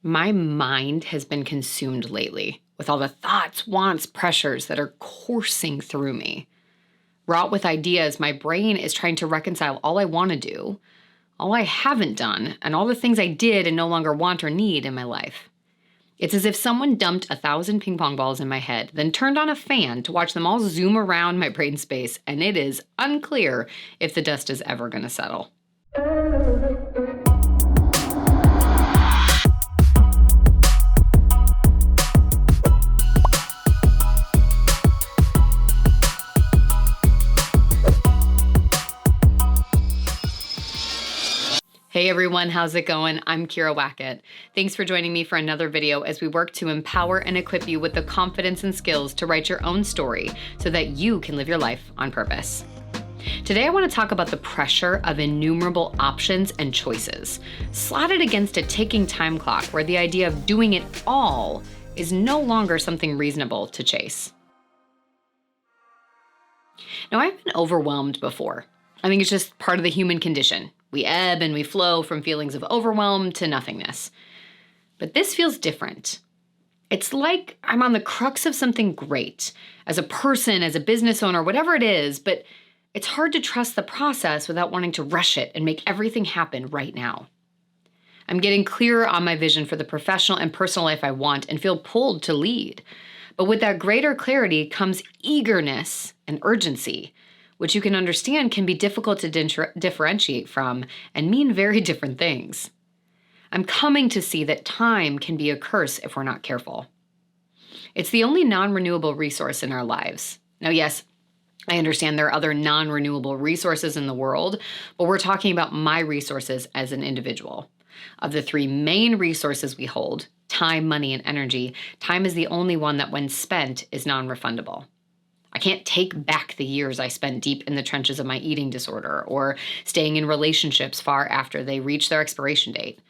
My mind has been consumed lately with all the thoughts, wants, pressures that are coursing through me. Wrought with ideas, my brain is trying to reconcile all I want to do, all I haven't done, and all the things I did and no longer want or need in my life. It's as if someone dumped 1,000 ping pong balls in my head, then turned on a fan to watch them all zoom around my brain space, and it is unclear if the dust is ever going to settle. Hey everyone, how's it going? I'm Wackett. Thanks for joining me for another video as we work to empower and equip you with the confidence and skills to write your own story so that you can live your life on purpose. Today I want to talk about the pressure of innumerable options and choices, slotted against a ticking time clock where the idea of doing it all is no longer something reasonable to chase. Now, I've been overwhelmed before. I think it's just part of the human condition. We ebb and we flow from feelings of overwhelm to nothingness. But this feels different. It's like I'm on the crux of something great, as a person, as a business owner, whatever it is, but it's hard to trust the process without wanting to rush it and make everything happen right now. I'm getting clearer on my vision for the professional and personal life I want and feel pulled to lead. But with that greater clarity comes eagerness and urgency, which you can understand can be difficult to differentiate from and mean very different things. I'm coming to see that time can be a curse if we're not careful. It's the only non-renewable resource in our lives. Now, yes, I understand there are other non-renewable resources in the world, but we're talking about my resources as an individual. Of the three main resources we hold, time, money, and energy, time is the only one that when spent is non-refundable. I can't take back the years I spent deep in the trenches of my eating disorder or staying in relationships far after they reach their expiration date.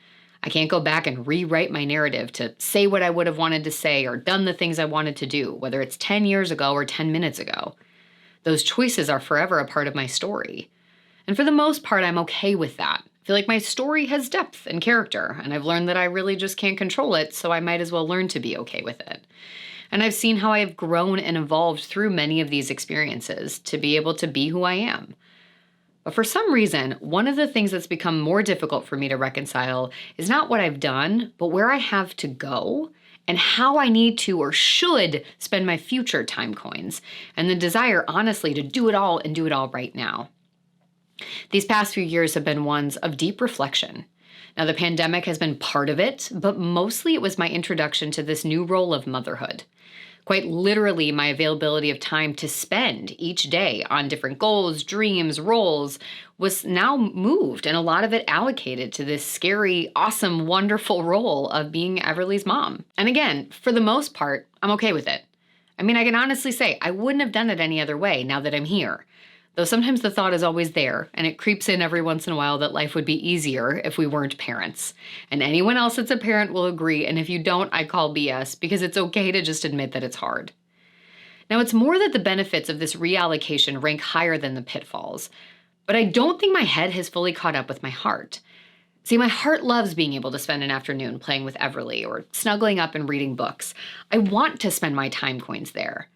I can't go back and rewrite my narrative to say what I would have wanted to say or done the things I wanted to do, whether it's 10 years ago or 10 minutes ago. Those choices are forever a part of my story. And for the most part, I'm okay with that. I feel like my story has depth and character, and I've learned that I really just can't control it, so I might as well learn to be okay with it. And I've seen how I have grown and evolved through many of these experiences to be able to be who I am. But for some reason, one of the things that's become more difficult for me to reconcile is not what I've done, but where I have to go and how I need to or should spend my future time coins, and the desire, honestly, to do it all and do it all right now. These past few years have been ones of deep reflection. Now, the pandemic has been part of it, but mostly it was my introduction to this new role of motherhood. Quite literally, my availability of time to spend each day on different goals, dreams, roles was now moved, and a lot of it allocated to this scary, awesome, wonderful role of being Everly's mom. And again, for the most part, I'm okay with it. I mean, I can honestly say I wouldn't have done it any other way now that I'm here. Though sometimes the thought is always there, and it creeps in every once in a while that life would be easier if we weren't parents. And anyone else that's a parent will agree, and if you don't, I call BS, because it's okay to just admit that it's hard. Now, it's more that the benefits of this reallocation rank higher than the pitfalls, but I don't think my head has fully caught up with my heart. See, my heart loves being able to spend an afternoon playing with Everly or snuggling up and reading books. I want to spend my time coins there.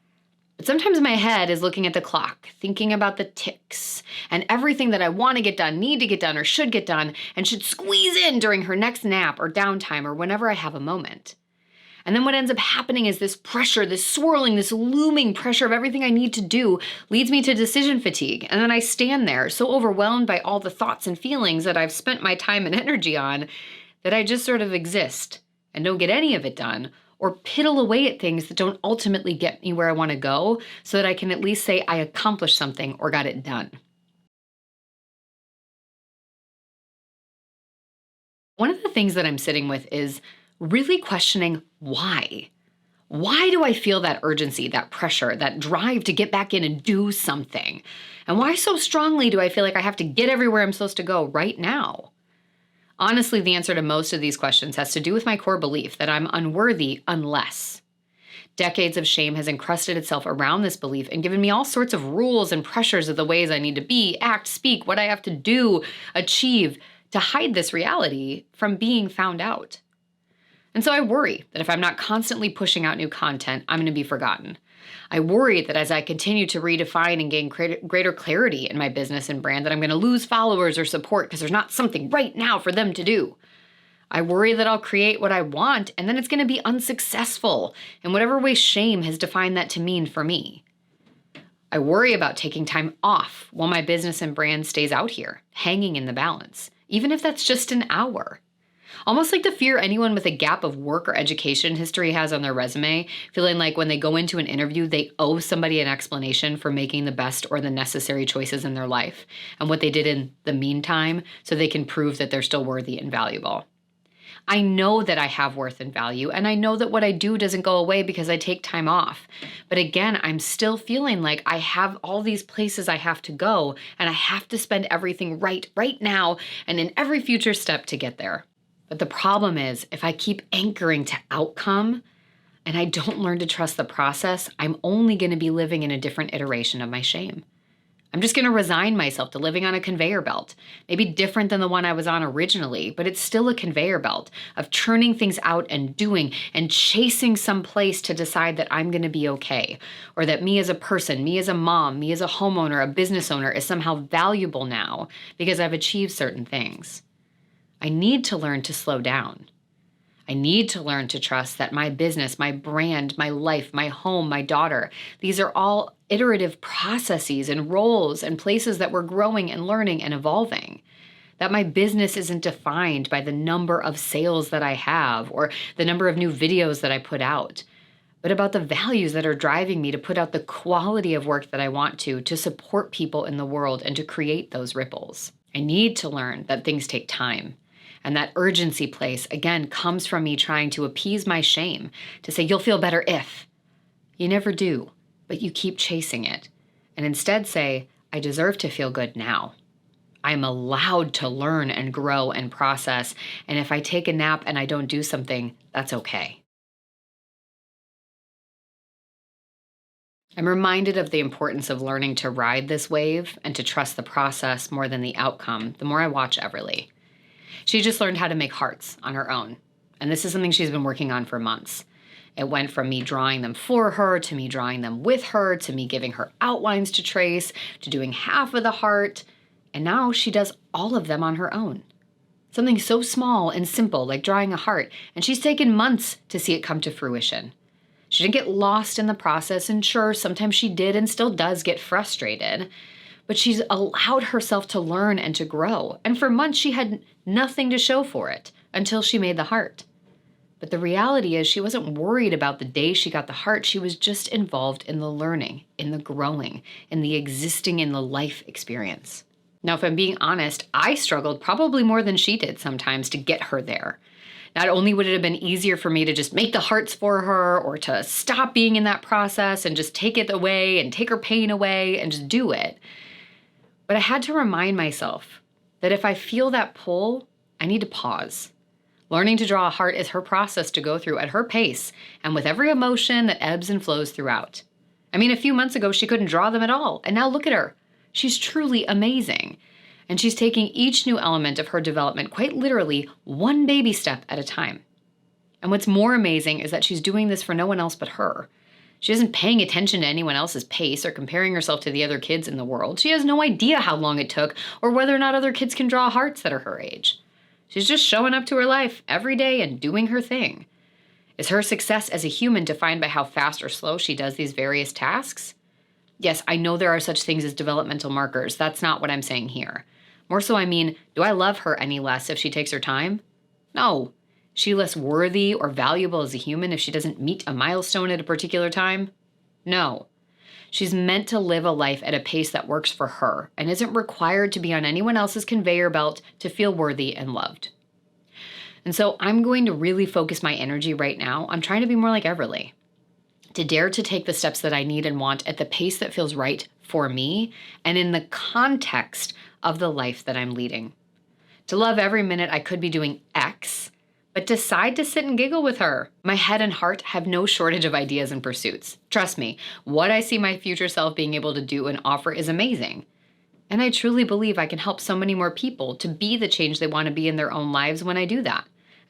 But sometimes my head is looking at the clock, thinking about the ticks and everything that I want to get done, need to get done, or should get done, and should squeeze in during her next nap or downtime or whenever I have a moment. And then what ends up happening is this pressure, this swirling, this looming pressure of everything I need to do leads me to decision fatigue. And then I stand there so overwhelmed by all the thoughts and feelings that I've spent my time and energy on that I just sort of exist and don't get any of it done, or piddle away at things that don't ultimately get me where I want to go so that I can at least say I accomplished something or got it done. One of the things that I'm sitting with is really questioning why. Why do I feel that urgency, that pressure, that drive to get back in and do something? And why so strongly do I feel like I have to get everywhere I'm supposed to go right now? Honestly, the answer to most of these questions has to do with my core belief that I'm unworthy unless. Decades of shame has encrusted itself around this belief and given me all sorts of rules and pressures of the ways I need to be, act, speak, what I have to do, achieve to hide this reality from being found out. And so I worry that if I'm not constantly pushing out new content, I'm going to be forgotten. I worry that as I continue to redefine and gain greater clarity in my business and brand, that I'm going to lose followers or support because there's not something right now for them to do. I worry that I'll create what I want and then it's going to be unsuccessful in whatever way shame has defined that to mean for me. I worry about taking time off while my business and brand stays out here, hanging in the balance, even if that's just an hour. Almost like the fear anyone with a gap of work or education history has on their resume, feeling like when they go into an interview, they owe somebody an explanation for making the best or the necessary choices in their life and what they did in the meantime so they can prove that they're still worthy and valuable. I know that I have worth and value, and I know that what I do doesn't go away because I take time off. But again, I'm still feeling like I have all these places I have to go, and I have to spend everything right now and in every future step to get there. But the problem is, if I keep anchoring to outcome and I don't learn to trust the process, I'm only going to be living in a different iteration of my shame. I'm just going to resign myself to living on a conveyor belt, maybe different than the one I was on originally, but it's still a conveyor belt of churning things out and doing and chasing some place to decide that I'm going to be okay, or that me as a person, me as a mom, me as a homeowner, a business owner is somehow valuable now because I've achieved certain things. I need to learn to slow down. I need to learn to trust that my business, my brand, my life, my home, my daughter, these are all iterative processes and roles and places that we're growing and learning and evolving. That my business isn't defined by the number of sales that I have or the number of new videos that I put out, but about the values that are driving me to put out the quality of work that I want to support people in the world and to create those ripples. I need to learn that things take time. And that urgency place, again, comes from me trying to appease my shame, to say, you'll feel better if. You never do, but you keep chasing it. And instead say, I deserve to feel good now. I'm allowed to learn and grow and process. And if I take a nap and I don't do something, that's okay. I'm reminded of the importance of learning to ride this wave and to trust the process more than the outcome the more I watch Everly. She just learned how to make hearts on her own. And this is something she's been working on for months. It went from me drawing them for her, to me drawing them with her, to me giving her outlines to trace, to doing half of the heart. And now she does all of them on her own. Something so small and simple like drawing a heart. And she's taken months to see it come to fruition. She didn't get lost in the process. And sure, sometimes she did and still does get frustrated. But she's allowed herself to learn and to grow. And for months, she had nothing to show for it until she made the heart. But the reality is she wasn't worried about the day she got the heart. She was just involved in the learning, in the growing, in the existing in the life experience. Now, if I'm being honest, I struggled probably more than she did sometimes to get her there. Not only would it have been easier for me to just make the hearts for her or to stop being in that process and just take it away and take her pain away and just do it, but I had to remind myself that if I feel that pull, I need to pause. Learning to draw a heart is her process to go through at her pace and with every emotion that ebbs and flows throughout. I mean, a few months ago, she couldn't draw them at all. And now look at her. She's truly amazing. And she's taking each new element of her development quite literally one baby step at a time. And what's more amazing is that she's doing this for no one else but her. She isn't paying attention to anyone else's pace or comparing herself to the other kids in the world. She has no idea how long it took or whether or not other kids can draw hearts that are her age. She's just showing up to her life every day and doing her thing. Is her success as a human defined by how fast or slow she does these various tasks? Yes, I know there are such things as developmental markers. That's not what I'm saying here. More so, I mean, do I love her any less if she takes her time? No. Is she less worthy or valuable as a human if she doesn't meet a milestone at a particular time? No. She's meant to live a life at a pace that works for her and isn't required to be on anyone else's conveyor belt to feel worthy and loved. And so I'm going to really focus my energy right now on trying to be more like Everly, to dare to take the steps that I need and want at the pace that feels right for me and in the context of the life that I'm leading. To love every minute I could be doing X, but decide to sit and giggle with her. My head and heart have no shortage of ideas and pursuits. Trust me, what I see my future self being able to do and offer is amazing. And I truly believe I can help so many more people to be the change they want to be in their own lives when I do that.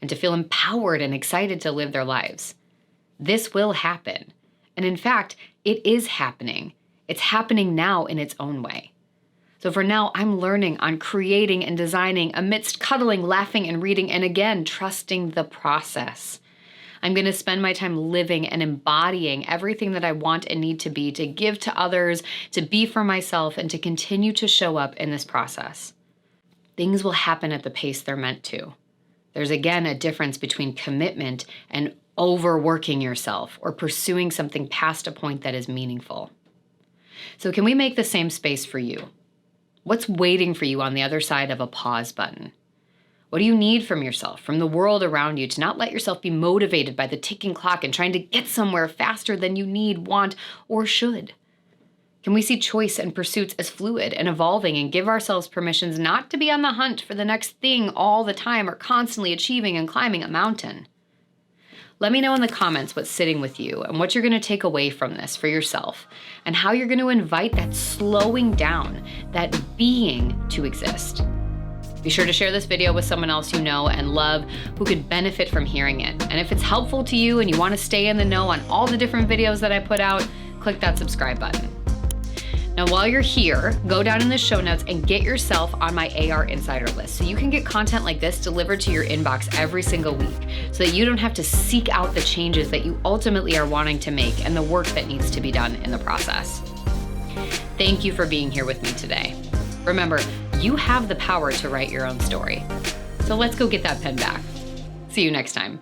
and to feel empowered and excited to live their lives. This will happen. And in fact, it is happening. It's happening now in its own way. So for now, I'm learning on creating and designing amidst cuddling, laughing, and reading, and again, trusting the process. I'm going to spend my time living and embodying everything that I want and need to be, to give to others, to be for myself, and to continue to show up in this process. Things will happen at the pace they're meant to. There's again a difference between commitment and overworking yourself or pursuing something past a point that is meaningful. So can we make the same space for you? What's waiting for you on the other side of a pause button? What do you need from yourself, from the world around you, to not let yourself be motivated by the ticking clock and trying to get somewhere faster than you need, want, or should? Can we see choice and pursuits as fluid and evolving and give ourselves permissions not to be on the hunt for the next thing all the time or constantly achieving and climbing a mountain? Let me know in the comments what's sitting with you and what you're going to take away from this for yourself and how you're going to invite that slowing down, that being to exist. Be sure to share this video with someone else you know and love who could benefit from hearing it. And if it's helpful to you and you want to stay in the know on all the different videos that I put out, click that subscribe button. Now, while you're here, go down in the show notes and get yourself on my AR Insider list so you can get content like this delivered to your inbox every single week so that you don't have to seek out the changes that you ultimately are wanting to make and the work that needs to be done in the process. Thank you for being here with me today. Remember, you have the power to write your own story. So let's go get that pen back. See you next time.